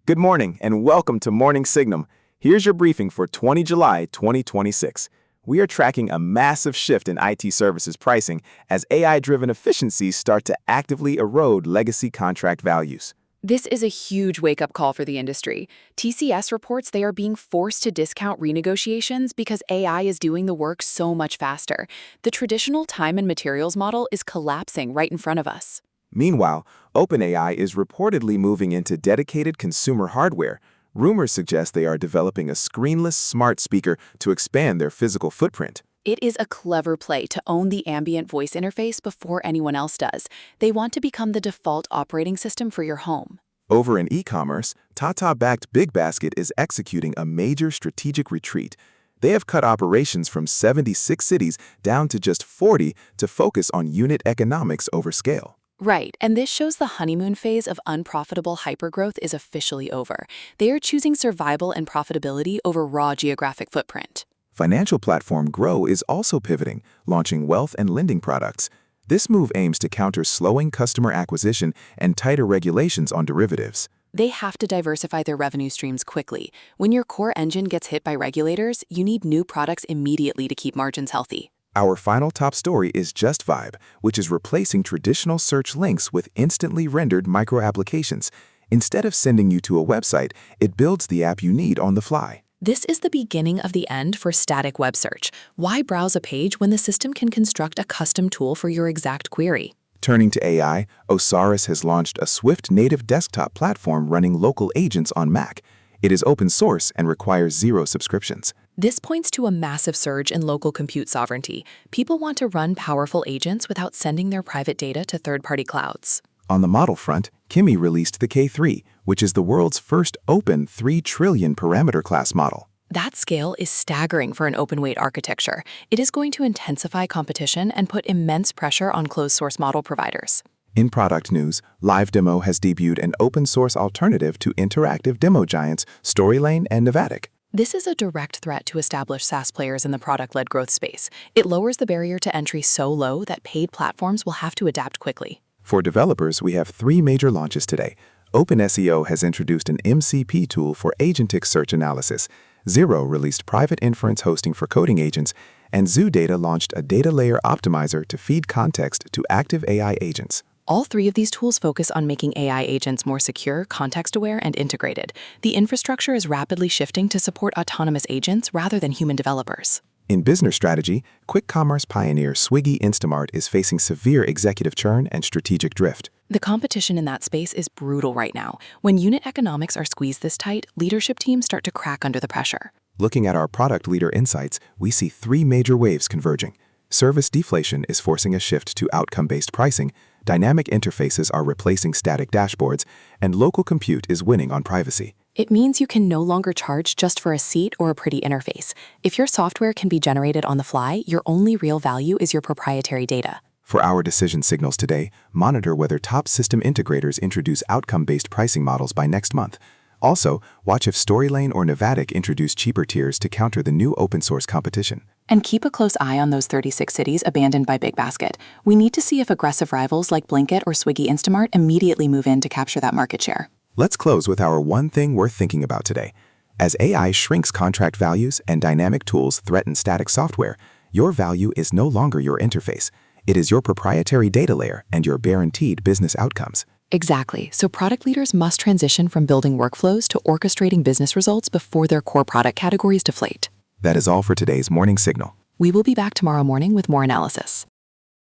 Good morning and welcome to Morning Signum. Here's your briefing for 20 July 2026. We are tracking a massive shift in IT services pricing as AI-driven efficiencies start to actively erode legacy contract values. This is a huge wake-up call for the industry. TCS reports they are being forced to discount renegotiations because AI is doing the work so much faster. The traditional time and materials model is collapsing right in front of us. Meanwhile, OpenAI is reportedly moving into dedicated consumer hardware. Rumors suggest they are developing a screenless smart speaker to expand their physical footprint. It is a clever play to own the ambient voice interface before anyone else does. They want to become the default operating system for your home. Over in e-commerce, Tata-backed Big Basket is executing a major strategic retreat. They have cut operations from 76 cities down to just 40 to focus on unit economics over scale. Right, and this shows the honeymoon phase of unprofitable hypergrowth is officially over. They are choosing survival and profitability over raw geographic footprint. Financial platform Grow is also pivoting, launching wealth and lending products. This move aims to counter slowing customer acquisition and tighter regulations on derivatives. They have to diversify their revenue streams quickly. When your core engine gets hit by regulators, you need new products immediately to keep margins healthy. Our final top story is Just Vibe, which is replacing traditional search links with instantly rendered micro-applications. Instead of sending you to a website, it builds the app you need on the fly. This is the beginning of the end for static web search. Why browse a page when the system can construct a custom tool for your exact query? Turning to AI, Osiris has launched a Swift native desktop platform running local agents on Mac. It is open source and requires 0 subscriptions. This points to a massive surge in local compute sovereignty. People want to run powerful agents without sending their private data to third-party clouds. On the model front, Kimi released the K3, which is the world's first open 3 trillion parameter class model. That scale is staggering for an open-weight architecture. It is going to intensify competition and put immense pressure on closed-source model providers. In product news, LiveDemo has debuted an open-source alternative to interactive demo giants Storylane and Novatic. This is a direct threat to established SaaS players in the product-led growth space. It lowers the barrier to entry so low that paid platforms will have to adapt quickly. For developers, we have 3 major launches today. OpenSEO has introduced an MCP tool for agentic search analysis. Xero released private inference hosting for coding agents, and ZooData launched a data layer optimizer to feed context to active AI agents. All 3 of these tools focus on making AI agents more secure, context-aware, and integrated. The infrastructure is rapidly shifting to support autonomous agents rather than human developers. In business strategy, quick commerce pioneer Swiggy Instamart is facing severe executive churn and strategic drift. The competition in that space is brutal right now. When unit economics are squeezed this tight, leadership teams start to crack under the pressure. Looking at our product leader insights, we see 3 major waves converging. Service deflation is forcing a shift to outcome-based pricing, dynamic interfaces are replacing static dashboards, and local compute is winning on privacy. It means you can no longer charge just for a seat or a pretty interface. If your software can be generated on the fly, your only real value is your proprietary data. For our decision signals today, monitor whether top system integrators introduce outcome-based pricing models by next month. Also, watch if Storylane or Novatic introduce cheaper tiers to counter the new open-source competition. And keep a close eye on those 36 cities abandoned by Big Basket. We need to see if aggressive rivals like Blinkit or Swiggy Instamart immediately move in to capture that market share. Let's close with our one thing worth thinking about today. As AI shrinks contract values and dynamic tools threaten static software, your value is no longer your interface. It is your proprietary data layer and your guaranteed business outcomes. Exactly. So product leaders must transition from building workflows to orchestrating business results before their core product categories deflate. That is all for today's Morning Signal. We will be back tomorrow morning with more analysis.